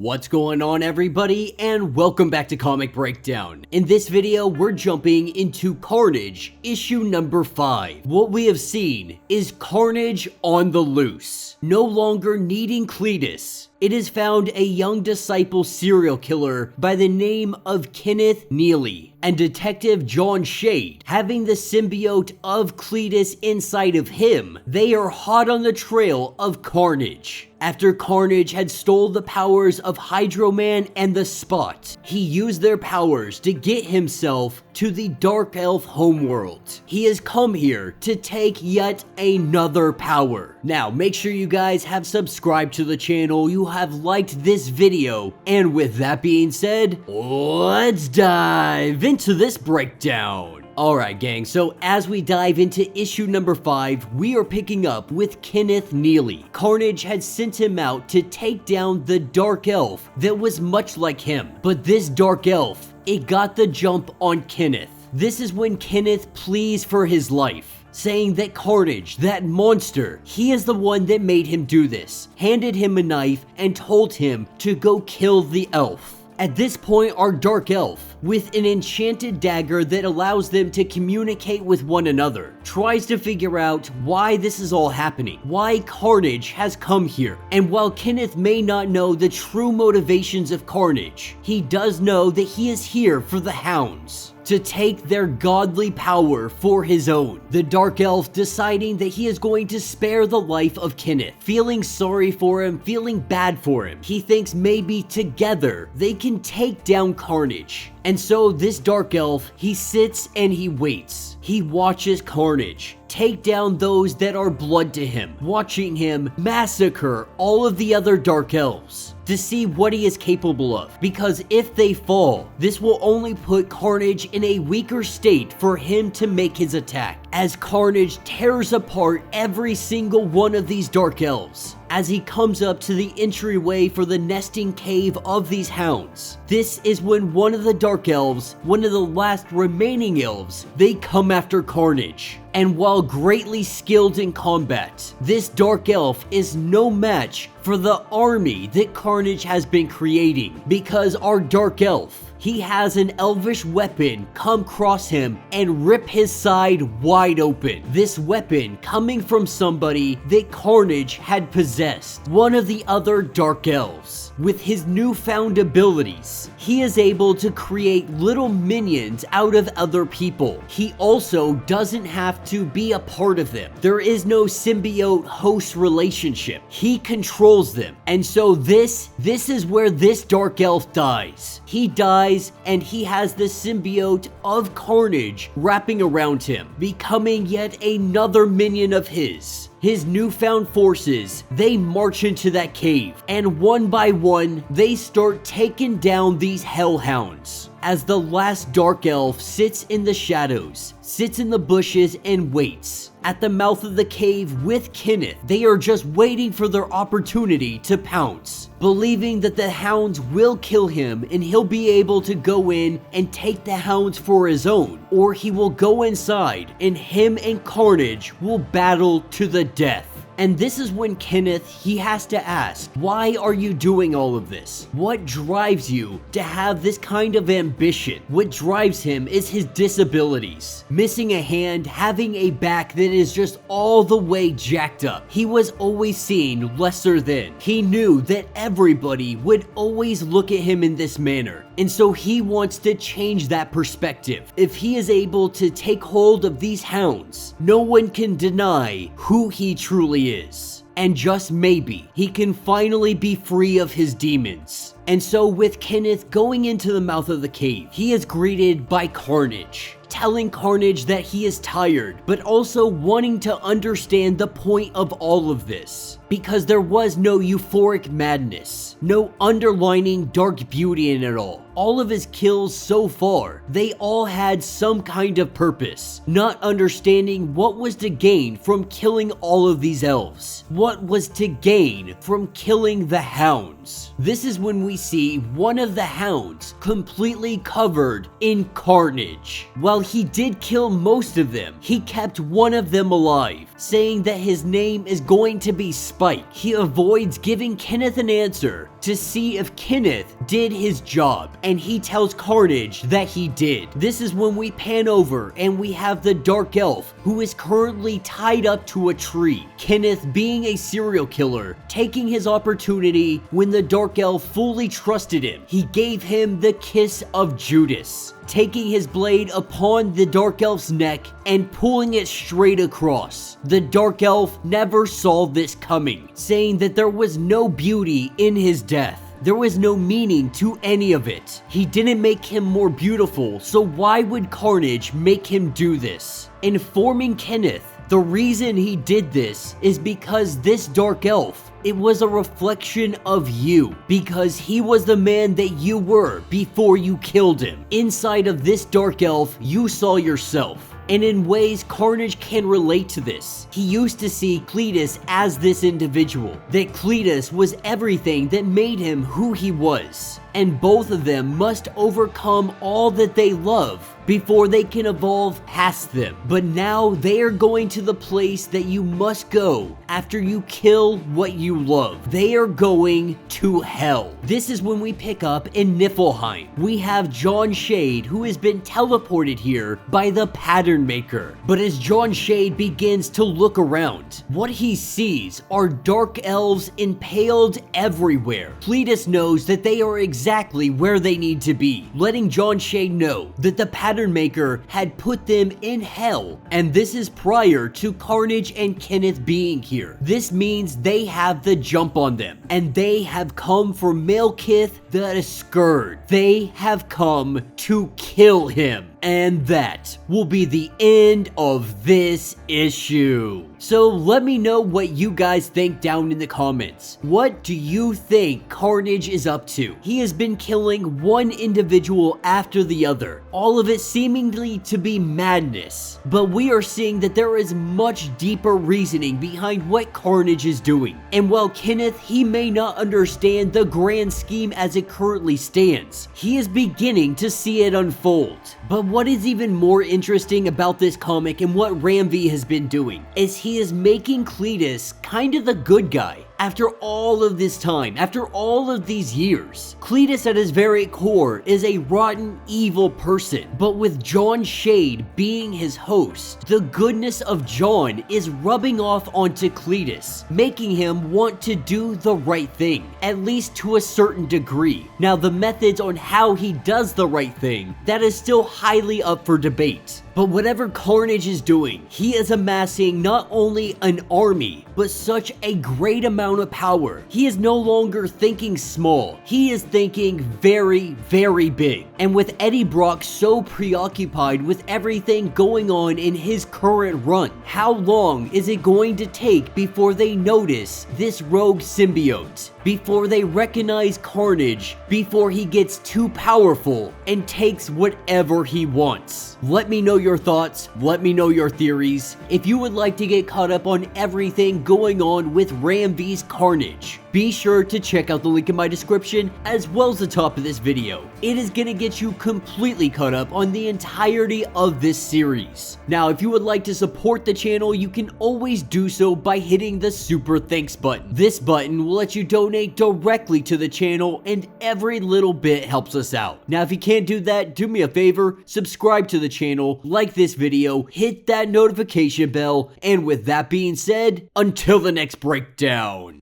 What's going on, everybody, and welcome back to Comic Breakdown. In this video, we're jumping into Carnage, issue number 5. What we have seen is Carnage on the loose, no longer needing Cletus. It has found a young disciple serial killer by the name of Kenneth Neely, and Detective Jon Shayde, having the symbiote of Cletus inside of him, they are hot on the trail of Carnage. After Carnage had stole the powers of Hydro Man and the Spot, he used their powers to get himself to the Dark Elf homeworld. He has come here to take yet another power. Now, make sure you guys have subscribed to the channel, you have liked this video, and with that being said, let's dive into this breakdown. Alright gang, so as we dive into issue number 5, we are picking up with Kenneth Neely. Carnage had sent him out to take down the Dark Elf that was much like him. But this Dark Elf, it got the jump on Kenneth. This is when Kenneth pleads for his life, saying that Carnage, that monster, he is the one that made him do this, handed him a knife and told him to go kill the elf. At this point, our Dark Elf, with an enchanted dagger that allows them to communicate with one another, tries to figure out why this is all happening, why Carnage has come here. And while Kenneth may not know the true motivations of Carnage, he does know that he is here for the Hounds, to take their godly power for his own. The Dark Elf deciding that he is going to spare the life of Kenneth, feeling sorry for him, feeling bad for him. He thinks maybe together they can take down Carnage. And so this Dark Elf, he sits and he waits. He watches Carnage take down those that are blood to him, watching him massacre all of the other Dark Elves to see what he is capable of. Because if they fall, this will only put Carnage in a weaker state for him to make his attack, as Carnage tears apart every single one of these Dark Elves as he comes up to the entryway for the nesting cave of these Hounds. This is when one of the Dark Elves, one of the last remaining elves, they come after Carnage. And while greatly skilled in combat, this Dark Elf is no match for the army that Carnage has been creating, because our Dark Elf, he has an elvish weapon come cross him and rip his side wide open. This weapon coming from somebody that Carnage had possessed, one of the other Dark Elves. With his newfound abilities, he is able to create little minions out of other people. He also doesn't have to be a part of them. There is no symbiote-host relationship. He controls them. And so this is where this Dark Elf dies. He dies and he has the symbiote of Carnage wrapping around him, becoming yet another minion of his. His newfound forces, they march into that cave, and one by one, they start taking down these hellhounds. As the last Dark Elf sits in the shadows, sits in the bushes and waits at the mouth of the cave with Kenneth. They are just waiting for their opportunity to pounce, believing that the Hounds will kill him and he'll be able to go in and take the Hounds for his own, or he will go inside and him and Carnage will battle to the death. And this is when Kenneth, he has to ask, why are you doing all of this? What drives you to have this kind of ambition? What drives him is his disabilities. Missing a hand, having a back that is just all the way jacked up. He was always seen lesser than. He knew that everybody would always look at him in this manner. And so he wants to change that perspective. If he is able to take hold of these Hounds, no one can deny who he truly is. And just maybe, he can finally be free of his demons. And so with Kenneth going into the mouth of the cave, he is greeted by Carnage, telling Carnage that he is tired, but also wanting to understand the point of all of this. Because there was no euphoric madness, no underlining dark beauty in it all. All of his kills so far, they all had some kind of purpose, not understanding what was to gain from killing all of these elves. What was to gain from killing the Hounds? This is when we see one of the hounds completely covered in carnage. While he did kill most of them, he kept one of them alive, saying that his name is going to be Spike. He avoids giving Kenneth an answer to see if Kenneth did his job, and he tells Carnage that he did. This is when we pan over and we have the Dark Elf, who is currently tied up to a tree. Kenneth, being a serial killer, taking his opportunity when the Dark Elf fully trusted him. He gave him the kiss of Judas, taking his blade upon the Dark Elf's neck and pulling it straight across. The Dark Elf never saw this coming, saying that there was no beauty in his death. There was no meaning to any of it. He didn't make him more beautiful, so why would Carnage make him do this? Informing Kenneth, the reason he did this is because this Dark Elf, it was a reflection of you, because he was the man that you were before you killed him. Inside of this Dark Elf, you saw yourself. And in ways, Carnage can relate to this. He used to see Cletus as this individual, that Cletus was everything that made him who he was. And both of them must overcome all that they love before they can evolve past them. But now they are going to the place that you must go after you kill what you love. They are going to hell. This is when we pick up in Niflheim. We have Jon Shayde, who has been teleported here by the Pattern Maker. But as Jon Shayde begins to look around, what he sees are dark elves impaled everywhere. Cletus knows that they are exactly where they need to be, letting Jon Shayde know that the Pattern Maker had put them in hell, and this is prior to Carnage and Kenneth being here. This means they have the jump on them, and they have come for Malekith the Scourge. They have come to kill him. And that will be the end of this issue. So let me know what you guys think down in the comments. What do you think Carnage is up to? He has been killing one individual after the other, all of it seemingly to be madness. But we are seeing that there is much deeper reasoning behind what Carnage is doing. And while Kenneth, he may not understand the grand scheme as it currently stands, he is beginning to see it unfold. But what is even more interesting about this comic and what Ram V has been doing is he is making Cletus kind of the good guy. After all of this time, after all of these years, Cletus at his very core is a rotten, evil person. But with Jon Shayde being his host, the goodness of Jon is rubbing off onto Cletus, making him want to do the right thing, at least to a certain degree. Now, the methods on how he does the right thing, that is still highly up for debate. But whatever Carnage is doing, he is amassing not only an army, but such a great amount of power. He is no longer thinking small. He is thinking very, very big. And with Eddie Brock so preoccupied with everything going on in his current run, how long is it going to take before they notice this rogue symbiote? Before they recognize Carnage, before he gets too powerful and takes whatever he wants? Let me know your thoughts, let me know your theories. If you would like to get caught up on everything going on with Ram V's Carnage, be sure to check out the link in my description as well as the top of this video. It is gonna get you completely caught up on the entirety of this series. Now, if you would like to support the channel, you can always do so by hitting the super thanks button. This button will let you donate directly to the channel, and every little bit helps us out. Now, if you can't do that, do me a favor, subscribe to the channel, like this video, hit that notification bell, and with that being said, until the next breakdown.